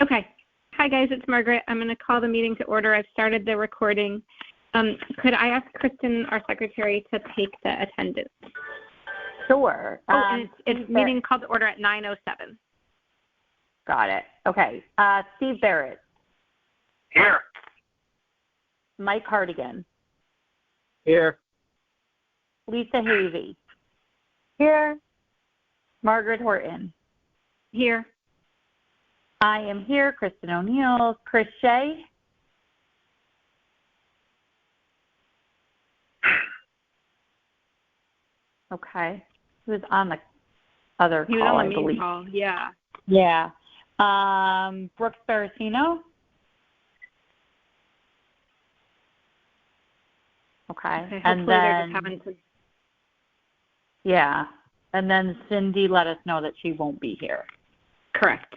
Okay. Hi, guys. It's Margaret. I'm going to call the meeting to order. I've started the recording. Could I ask Kristen, our secretary, to take the attendance? Sure. And it's meeting called to order at 9:07. Got it. Okay. Steve Barrett. Here. Mike Hardigan. Here. Lisa Havey. Here. Margaret Horton. Here. I am here. Kristen O'Neill. Chris Shea. Okay. He was on the other call, He was on I the believe. main call, yeah. Yeah. Brooks Baracino. Okay. And then, they're just having yeah. And then Cindy let us know that she won't be here. Correct.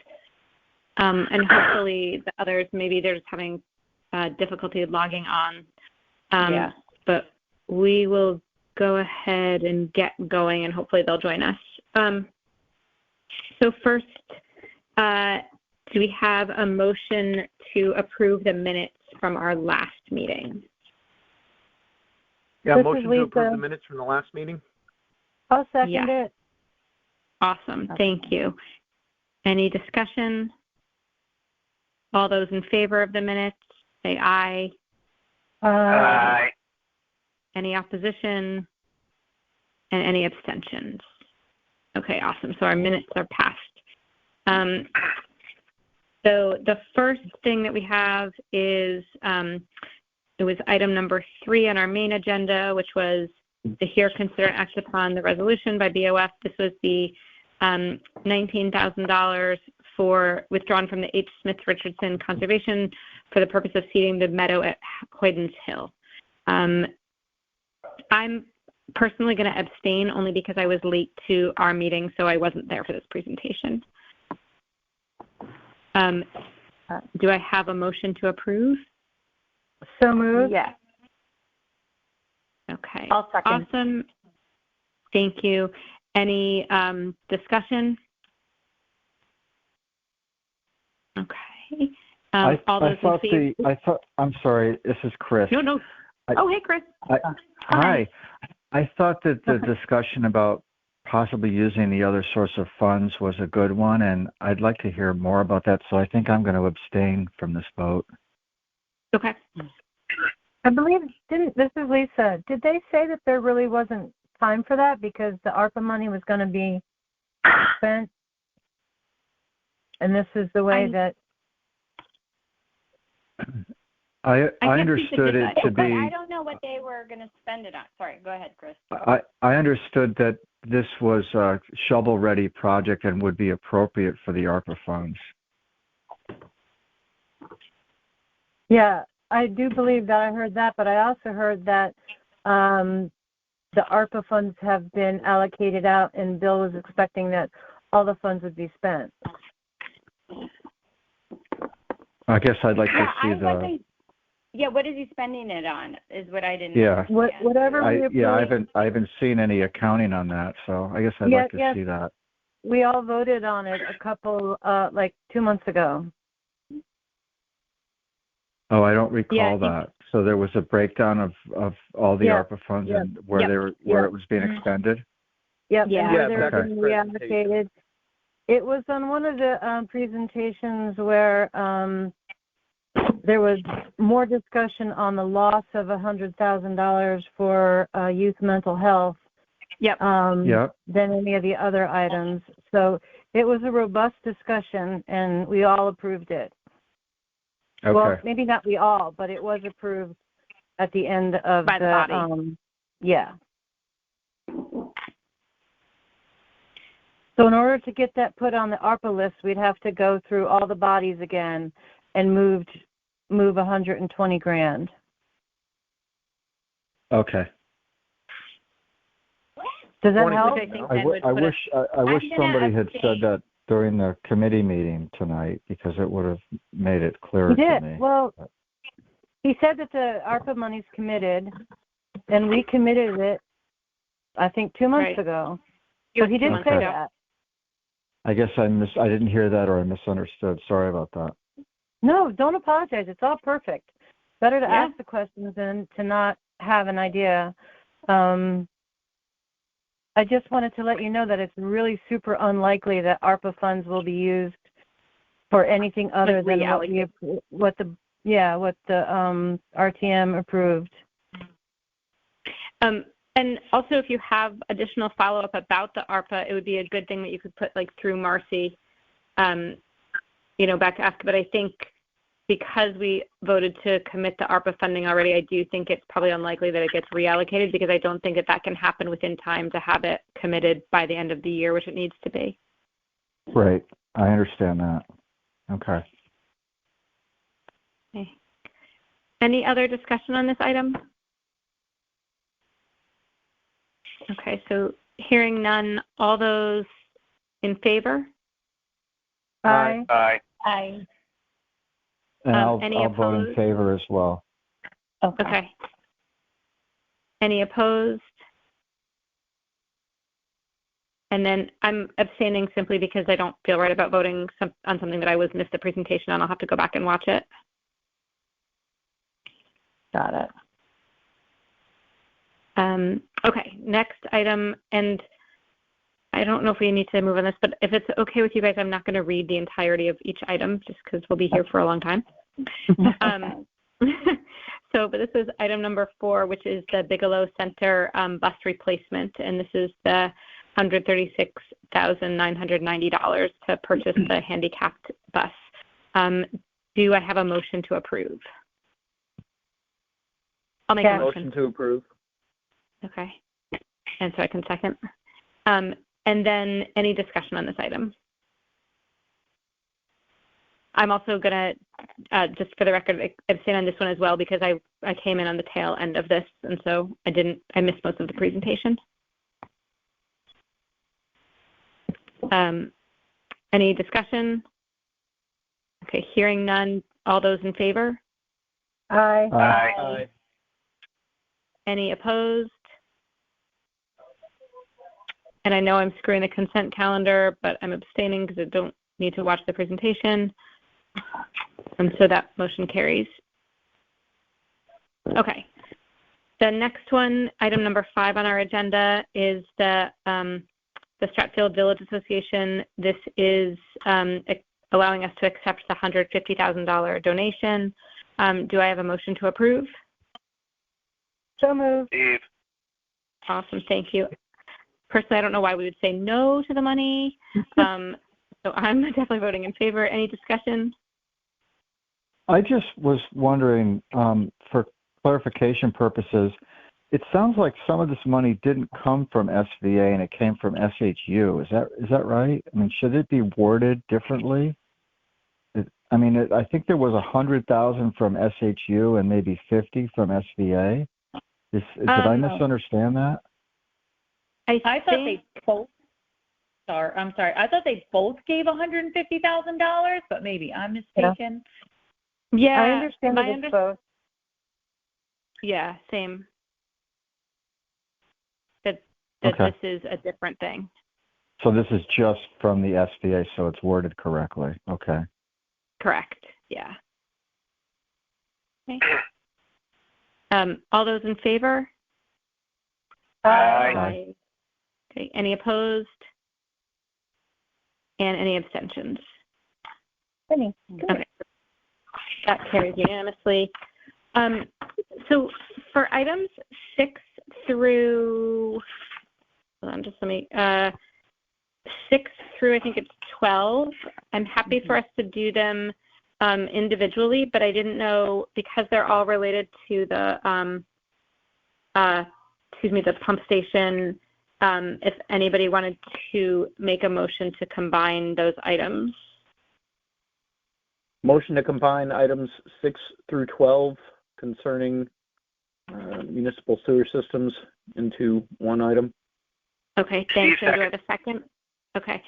And hopefully the others, maybe they're just having difficulty logging on. Yeah. But we will go ahead and get going, and hopefully they'll join us. So first, do we have a motion to approve the minutes from our last meeting? Yeah, This motion is to approve Lisa. the minutes from the last meeting. I'll second it. Awesome. Thank you. Any discussion? All those in favor of the minutes, say aye. Aye. Any opposition? And any abstentions? Okay, awesome. So our minutes are passed. So the first thing that we have is it was item number 3 on our main agenda, which was to hear, consider, and act upon the resolution by BOF. This was the $19,000 for withdrawn from the H. Smith Richardson Conservation for the purpose of seeding the meadow at Hoydens Hill. I'm personally going to abstain only because I was late to our meeting, so I wasn't there for this presentation. Do I have a motion to approve? So moved. Yeah. Okay. I'll second. Awesome. Thank you. Any discussion? Okay. I'm sorry, this is Chris. No. Hey, Chris. Hi. I thought that the discussion about possibly using the other source of funds was a good one, and I'd like to hear more about that, so I think I'm going to abstain from this vote. Okay. I believe, this is Lisa. Did they say that there really wasn't time for that because the ARPA money was going to be spent? And this is the way that... I understood it to be... I don't know what they were going to spend it on. Sorry, go ahead, Chris. I understood that this was a shovel-ready project and would be appropriate for the ARPA funds. Yeah, I do believe that I heard that, but I also heard that the ARPA funds have been allocated out, and Bill was expecting that all the funds would be spent. I guess I'd like to see the... Yeah, what is he spending it on is what I didn't understand. Whatever we approved. I haven't seen any accounting on that, so I guess I'd like to see that. We all voted on it a couple, 2 months ago. Oh, I don't recall that. So there was a breakdown of all the ARPA funds and where it was being expended? Yep, Yeah, and where they were being reallocated. It was on one of the presentations where there was more discussion on the loss of $100,000 for youth mental health than any of the other items. So it was a robust discussion, and we all approved it. Okay. Well, maybe not we all, but it was approved at the end of by the body. So in order to get that put on the ARPA list, we'd have to go through all the bodies again and move $120,000. Okay. Does that help? I wish somebody had said that during the committee meeting tonight, because it would have made it clearer to me. Well, he said that the ARPA money's committed, and we committed it, I think, 2 months ago. So he did say that. I guess I didn't hear that or I misunderstood. Sorry about that. No, don't apologize. It's all perfect. Better to ask the questions than to not have an idea. I just wanted to let you know that it's really super unlikely that ARPA funds will be used for anything other than what the RTM approved. And also, if you have additional follow-up about the ARPA, it would be a good thing that you could put through Marcy, back to ask. But I think because we voted to commit the ARPA funding already, I do think it's probably unlikely that it gets reallocated because I don't think that can happen within time to have it committed by the end of the year, which it needs to be. Right. I understand that. Okay. Any other discussion on this item? Okay, so hearing none, all those in favor? Aye. Aye. Aye. And I'll any vote in opposed? favor as well. Okay. Any opposed? And then I'm abstaining simply because I don't feel right about voting on something that I missed the presentation on. I'll have to go back and watch it. Got it. Okay, next item, and I don't know if we need to move on this, but if it's okay with you guys, I'm not going to read the entirety of each item just because we'll be here for a long time. But this is item number 4, which is the Bigelow Center bus replacement, and this is the $136,990 to purchase the handicapped bus. Do I have a motion to approve? I'll make a motion to approve. Okay. And so I can second. And then any discussion on this item? I'm also going to, just for the record, abstain on this one as well because I came in on the tail end of this, and so I missed most of the presentation. Any discussion? Okay, hearing none. All those in favor? Aye. Aye. Any opposed? And I know I'm screwing the consent calendar, but I'm abstaining because I don't need to watch the presentation. And so that motion carries. Okay. The next one, item number 5 on our agenda, is the Stratfield Village Association. This is allowing us to accept the $150,000 donation. Do I have a motion to approve? So moved. Steve. Awesome. Thank you. Personally, I don't know why we would say no to the money. So I'm definitely voting in favor. Any discussion? I just was wondering, for clarification purposes, it sounds like some of this money didn't come from SVA and it came from SHU. Is that right? I mean, should it be worded differently? I think there was $100,000 from SHU and maybe $50,000 from SVA. Did I misunderstand that? I thought they both. I'm sorry. I thought they both gave $150,000, but maybe I'm mistaken. Yeah, I understand that it's both. Yeah, same. That Okay. This is a different thing. So this is just from the SVA, so it's worded correctly. Okay. Correct. Yeah. Okay. All those in favor? Aye. Okay. Any opposed? And any abstentions? Any. Okay. That carries unanimously. So for items 6 through, hold on, just let me, 6 through I think it's 12, I'm happy for us to do them individually, but I didn't know because they're all related to the, the pump station, if anybody wanted to make a motion to combine those items. Motion to combine items 6 through 12 concerning municipal sewer systems into one item. Okay, thanks. And do I have a second? Okay.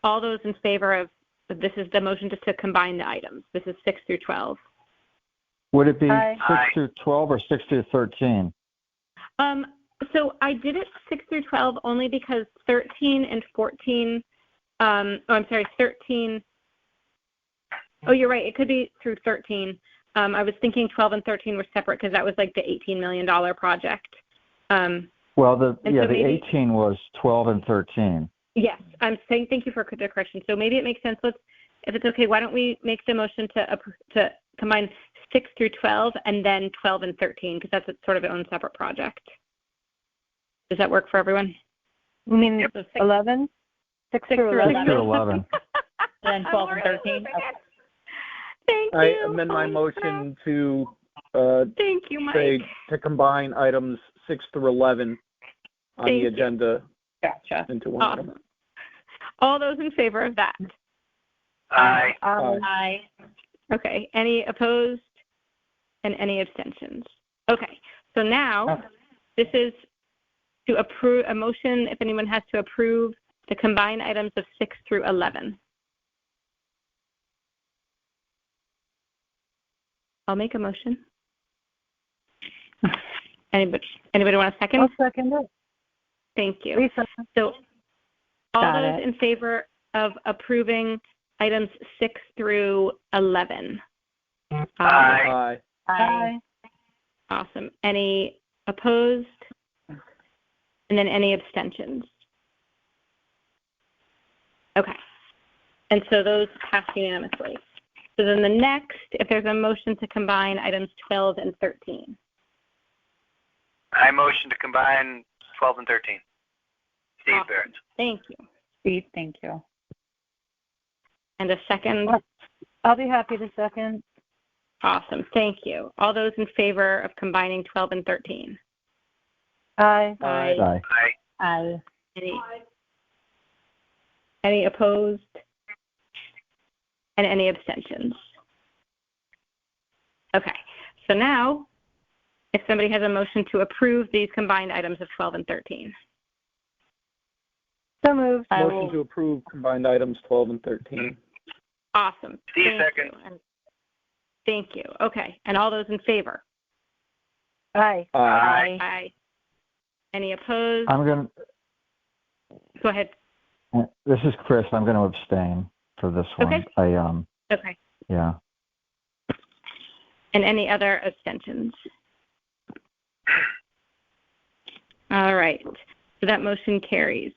All those in favor of, this is the motion just to combine the items. This is 6 through 12. Would it be Aye. 6 through 12 or 6 through 13? So I did it 6 through 12 only because 13 and 14 I'm sorry, 13. Oh, you're right. It could be through 13. I was thinking 12 and 13 were separate because that was like the $18 million project. Well, the maybe, 18 was 12 and 13. Yes, I'm saying thank you for the correction. So maybe it makes sense. If it's okay, why don't we make the motion to combine 6 through 12 and then 12 and 13 because that's sort of its own separate project. Does that work for everyone? You mean 11? 6 through 11. 6 through 11. And 12 and 13. Okay. Thank you. I amend my motion to thank you, Mike. say to combine items 6 through 11 on the agenda into one item. All those in favor of that? Aye. Aye. Okay. Any opposed and any abstentions? Okay. So now this is to approve a motion if anyone has to approve the combined items of 6 through 11. I'll make a motion. Anybody want a second? I'll second it. Thank you. Lisa. So all those in favor of approving items 6 through 11? Aye. Aye. Awesome. Any opposed? And then any abstentions? Okay. And so those pass unanimously. So then the next, if there's a motion to combine items 12 and 13. I motion to combine 12 and 13. Steve Awesome. Barrett. Thank you. Steve, thank you. And a second? I'll be happy to second. Awesome. Thank you. All those in favor of combining 12 and 13? Aye. Aye. Aye. Any opposed? And any abstentions? Okay. So now, if somebody has a motion to approve these combined items of 12 and 13. So moved. Motion to approve combined items 12 and 13. Awesome. Steve, second. Thank you. Okay. And all those in favor? Aye. Aye. Aye. Any opposed? Go ahead. This is Chris. I'm going to abstain for this one. Okay. Okay. Yeah. And any other abstentions? All right. So that motion carries.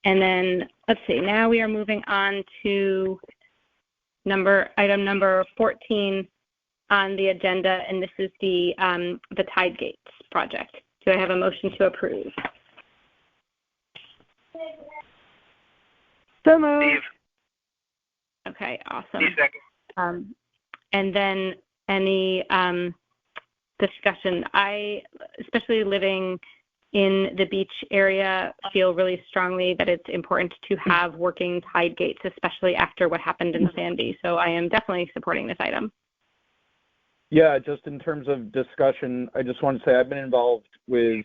And then, let's see, now we are moving on to item number 14 on the agenda, and this is the Tide Gates project. Do I have a motion to approve? So moved. Steve. Okay, awesome. Steve, second. And then any discussion. I, especially living in the beach area, feel really strongly that it's important to have working tide gates, especially after what happened in Sandy. So I am definitely supporting this item. Yeah, just in terms of discussion, I just want to say I've been involved with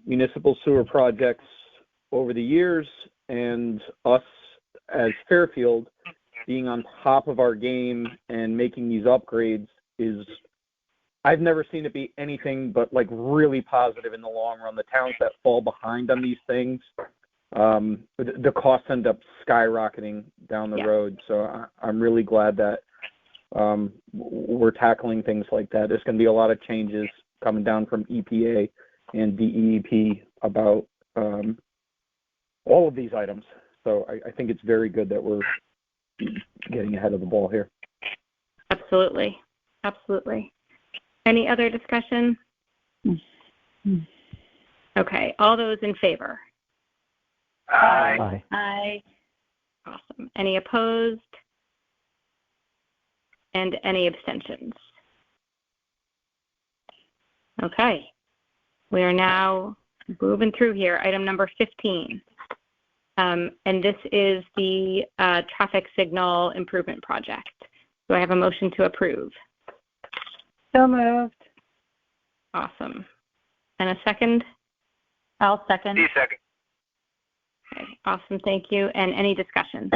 municipal sewer projects over the years, and us as Fairfield being on top of our game and making these upgrades is, I've never seen it be anything but like really positive in the long run. The towns that fall behind on these things, the costs end up skyrocketing down the road. So I'm really glad that we're tackling things like that. There's going to be a lot of changes coming down from EPA and DEEP about all of these items. So I think it's very good that we're getting ahead of the ball here. Absolutely. Absolutely. Any other discussion? Okay. All those in favor? Aye. Aye. Awesome. Any opposed? And any abstentions? Okay. We are now moving through here. Item number 15. And this is the traffic signal improvement project. Do I have a motion to approve? So moved. Awesome. And a second? I'll second. Steve, second. Okay. Awesome. Thank you. And any discussion?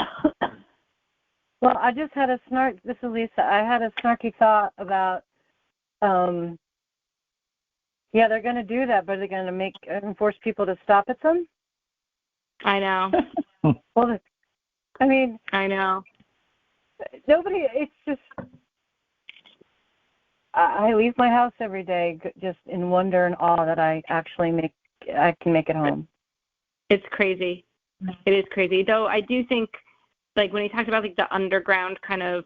Well, I just had a this is Lisa. I had a snarky thought about, they're going to do that, but they're going to enforce people to stop at them? I know. Well, I mean, I know. nobody, it's just, I leave my house every day just in wonder and awe that I can make it home. It's crazy. It is crazy. Though I do think, like, when he talked about, like, the underground kind of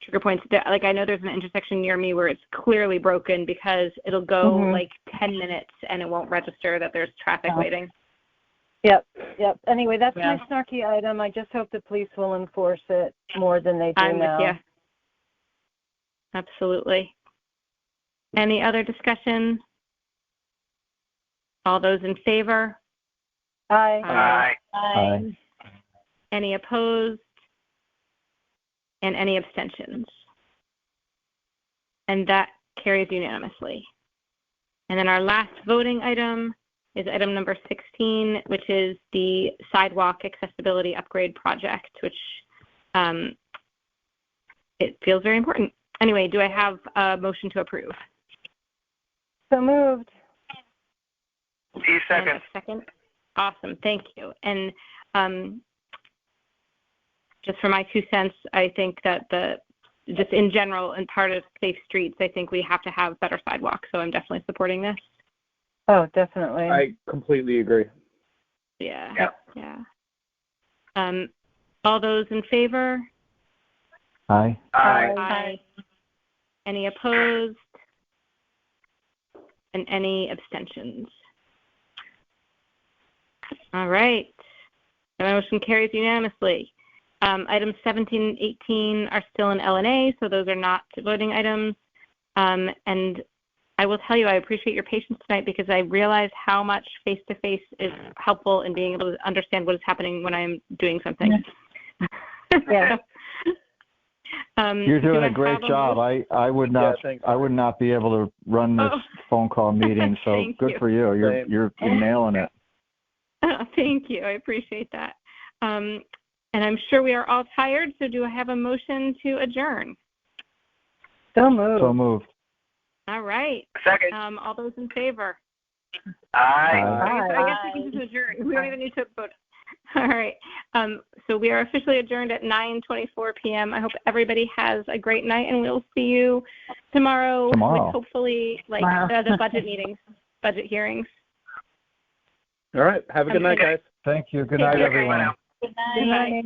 trigger points, like, I know there's an intersection near me where it's clearly broken because it'll go, like, 10 minutes and it won't register that there's traffic waiting. Yep. Anyway, that's my snarky item. I just hope the police will enforce it more than they do I'm now. with you. Absolutely. Any other discussion? All those in favor? Aye. Aye. Aye. Any opposed? And any abstentions? And that carries unanimously. And then our last voting item is item number 16, which is the sidewalk accessibility upgrade project, which it feels very important. Anyway, do I have a motion to approve? So moved. Second. Second. Awesome. Thank you. And just for my 2 cents, I think that just in general and part of safe streets, I think we have to have better sidewalks. So I'm definitely supporting this. Oh, definitely. I completely agree. Yeah. Yep. Yeah. All those in favor? Aye. Aye. Any opposed? And any abstentions? All right. The motion carries unanimously. Items 17 and 18 are still in L&A, so those are not voting items. And I will tell you, I appreciate your patience tonight because I realize how much face-to-face is helpful in being able to understand what is happening when I'm doing something. Yeah. You're doing a great job. I would not be able to run this phone call meeting. So good for you. You're nailing it. Thank you. I appreciate that. And I'm sure we are all tired. So do I have a motion to adjourn? So moved. So moved. All right. Second. All those in favor? Aye. I guess we can just adjourn. We don't even need to vote. All right. So we are officially adjourned at 9:24 p.m. I hope everybody has a great night, and we'll see you tomorrow. With hopefully the budget meetings, budget hearings. All right. Have a good night, guys. Thank you. Good night, everyone. Good night.